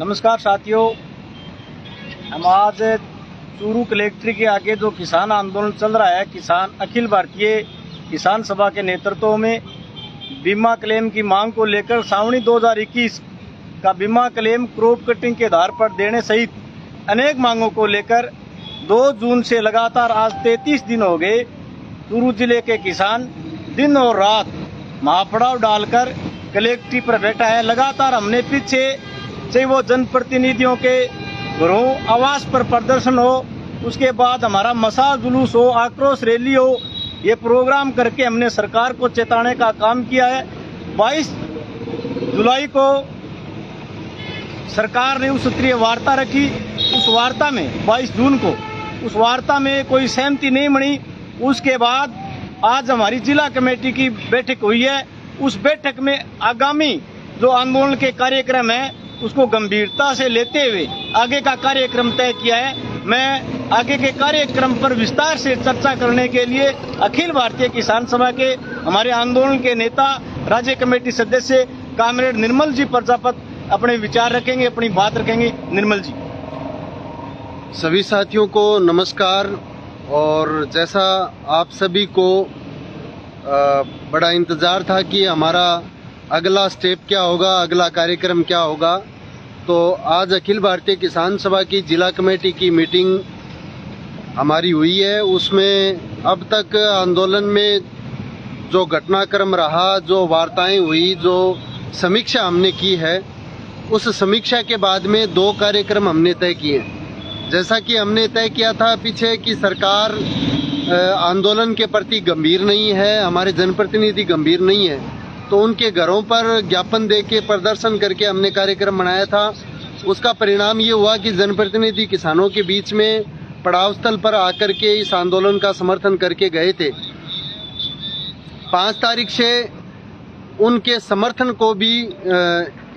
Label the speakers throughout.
Speaker 1: नमस्कार साथियों, हम आज चूरू कलेक्ट्री के आगे जो किसान आंदोलन चल रहा है, किसान अखिल भारतीय किसान सभा के नेतृत्व में बीमा क्लेम की मांग को लेकर सावनी 2021 का बीमा क्लेम क्रॉप कटिंग के आधार पर देने सहित अनेक मांगों को लेकर 2 जून से लगातार आज 33 दिन हो गए। चूरू जिले के किसान दिन और रात महापड़ाव डालकर कलेक्ट्री पर बैठा है। लगातार हमने पीछे चाहे वो जनप्रतिनिधियों के घरों आवास पर प्रदर्शन हो, उसके बाद हमारा मसाल जुलूस हो, आक्रोश रैली हो, ये प्रोग्राम करके हमने सरकार को चेताने का काम किया है। 22 जुलाई को सरकार ने उच्च स्तरीय वार्ता रखी। उस वार्ता में 22 जून को उस वार्ता में कोई सहमति नहीं बनी। उसके बाद आज हमारी जिला कमेटी की बैठक हुई है। उस बैठक में आगामी जो आंदोलन के कार्यक्रम है उसको गंभीरता से लेते हुए आगे का कार्यक्रम तय किया है। मैं आगे के कार्यक्रम पर विस्तार से चर्चा करने के लिए अखिल भारतीय किसान सभा के हमारे आंदोलन के नेता राज्य कमेटी सदस्य कामरेड निर्मल जी प्रजापत अपने विचार रखेंगे, अपनी बात रखेंगे। निर्मल जी।
Speaker 2: सभी साथियों को नमस्कार। और जैसा आप सभी को बड़ा इंतज़ार था कि हमारा अगला स्टेप क्या होगा, अगला कार्यक्रम क्या होगा, तो आज अखिल भारतीय किसान सभा की जिला कमेटी की मीटिंग हमारी हुई है। उसमें अब तक आंदोलन में जो घटनाक्रम रहा, जो वार्ताएं हुई, जो समीक्षा हमने की है, उस समीक्षा के बाद में 2 कार्यक्रम हमने तय किए। जैसा कि हमने तय किया था पीछे कि सरकार आंदोलन के प्रति गंभीर नहीं है, हमारे जनप्रतिनिधि गंभीर नहीं है, तो उनके घरों पर ज्ञापन देके प्रदर्शन करके हमने कार्यक्रम बनाया था। उसका परिणाम ये हुआ कि जनप्रतिनिधि किसानों के बीच में पड़ाव स्थल पर आकर के इस आंदोलन का समर्थन करके गए थे। 5 तारीख से उनके समर्थन को भी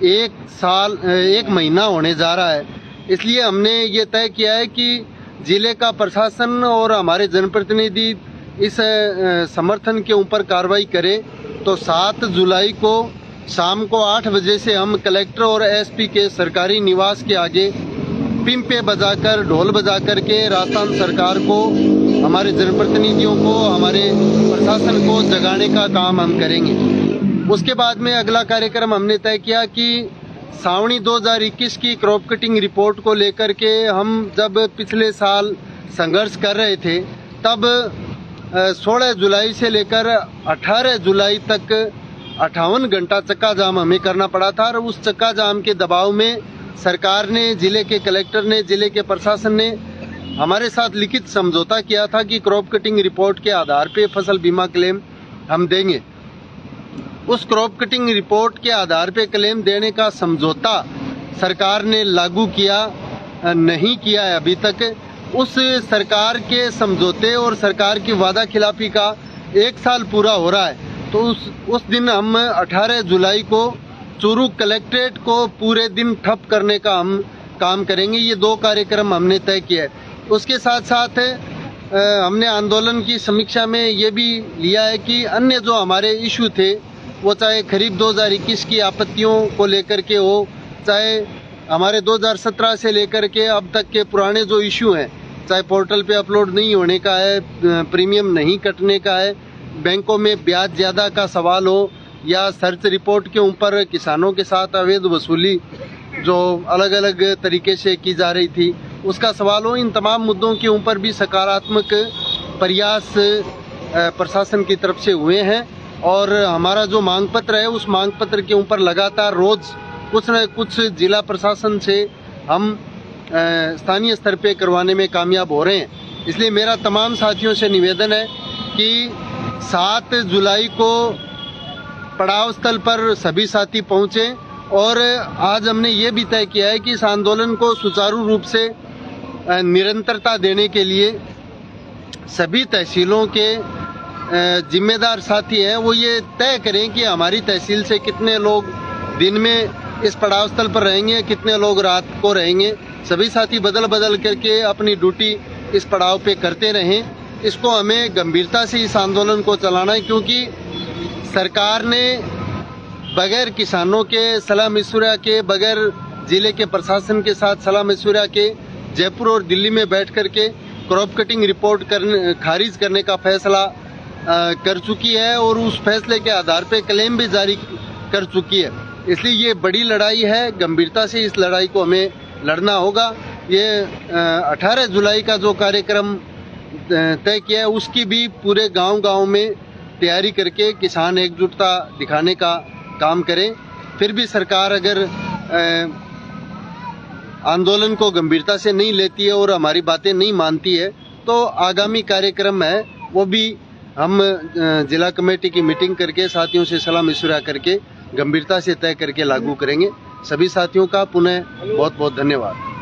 Speaker 2: 1 महीना होने जा रहा है। इसलिए हमने ये तय किया है कि जिले का प्रशासन और हमारे जनप्रतिनिधि इस समर्थन के ऊपर कार्रवाई करें। तो 7 जुलाई को शाम को 8 बजे से हम कलेक्टर और एसपी के सरकारी निवास के आगे पिंपे बजाकर, ढोल बजाकर के राजस्थान सरकार को, हमारे जनप्रतिनिधियों को, हमारे प्रशासन को जगाने का काम हम करेंगे। उसके बाद में अगला कार्यक्रम हमने तय किया कि सावनी 2021 की क्रॉप कटिंग रिपोर्ट को लेकर के हम जब पिछले साल संघर्ष कर रहे थे, तब 16 जुलाई से लेकर 18 जुलाई तक 58 घंटा चक्का जाम हमें करना पड़ा था। और उस चक्का जाम के दबाव में सरकार ने, जिले के कलेक्टर ने, जिले के प्रशासन ने हमारे साथ लिखित समझौता किया था कि क्रॉप कटिंग रिपोर्ट के आधार पे फसल बीमा क्लेम हम देंगे। उस क्रॉप कटिंग रिपोर्ट के आधार पे क्लेम देने का समझौता सरकार ने लागू किया नहीं किया है अभी तक। उस सरकार के समझौते और सरकार की वादा खिलाफी का 1 साल पूरा हो रहा है। तो उस दिन हम 18 जुलाई को चूरू कलेक्ट्रेट को पूरे दिन ठप करने का हम काम करेंगे। ये 2 कार्यक्रम हमने तय किया है। उसके साथ साथ हमने आंदोलन की समीक्षा में ये भी लिया है कि अन्य जो हमारे इशू थे, वो चाहे खरीफ 2021 की आपत्तियों को लेकर के हो, चाहे हमारे 2017 से लेकर के अब तक के पुराने जो इशू हैं, चाहे पोर्टल पे अपलोड नहीं होने का है, प्रीमियम नहीं कटने का है, बैंकों में ब्याज ज़्यादा का सवाल हो, या सर्च रिपोर्ट के ऊपर किसानों के साथ अवैध वसूली जो अलग अलग तरीके से की जा रही थी, उसका सवाल हो, इन तमाम मुद्दों के ऊपर भी सकारात्मक प्रयास प्रशासन की तरफ से हुए हैं। और हमारा जो मांग पत्र है, उस मांग पत्र के ऊपर लगातार रोज़ कुछ न कुछ जिला प्रशासन से हम स्थानीय स्तर पे करवाने में कामयाब हो रहे हैं। इसलिए मेरा तमाम साथियों से निवेदन है कि 7 जुलाई को पड़ाव स्थल पर सभी साथी पहुँचें। और आज हमने ये भी तय किया है कि इस आंदोलन को सुचारू रूप से निरंतरता देने के लिए सभी तहसीलों के जिम्मेदार साथी हैं, वो ये तय करें कि हमारी तहसील से कितने लोग दिन में इस पड़ाव स्थल पर रहेंगे, कितने लोग रात को रहेंगे। सभी साथी बदल बदल करके अपनी ड्यूटी इस पड़ाव पे करते रहें। इसको हमें गंभीरता से इस आंदोलन को चलाना है, क्योंकि सरकार ने बगैर किसानों के सलाह मशवरा के, बगैर जिले के प्रशासन के साथ सलाह मशविरा के जयपुर और दिल्ली में बैठ करके क्रॉप कटिंग रिपोर्ट खारिज करने का फैसला कर चुकी है और उस फैसले के आधार पे क्लेम भी जारी कर चुकी है। इसलिए ये बड़ी लड़ाई है, गंभीरता से इस लड़ाई को हमें लड़ना होगा। ये 18 जुलाई का जो कार्यक्रम तय किया है उसकी भी पूरे गांव में तैयारी करके किसान एकजुटता दिखाने का काम करें। फिर भी सरकार अगर आंदोलन को गंभीरता से नहीं लेती है और हमारी बातें नहीं मानती है तो आगामी कार्यक्रम है वो भी हम जिला कमेटी की मीटिंग करके साथियों से सलाह मशविरा करके गंभीरता से तय करके लागू करेंगे। सभी साथियों का पुनः बहुत बहुत धन्यवाद।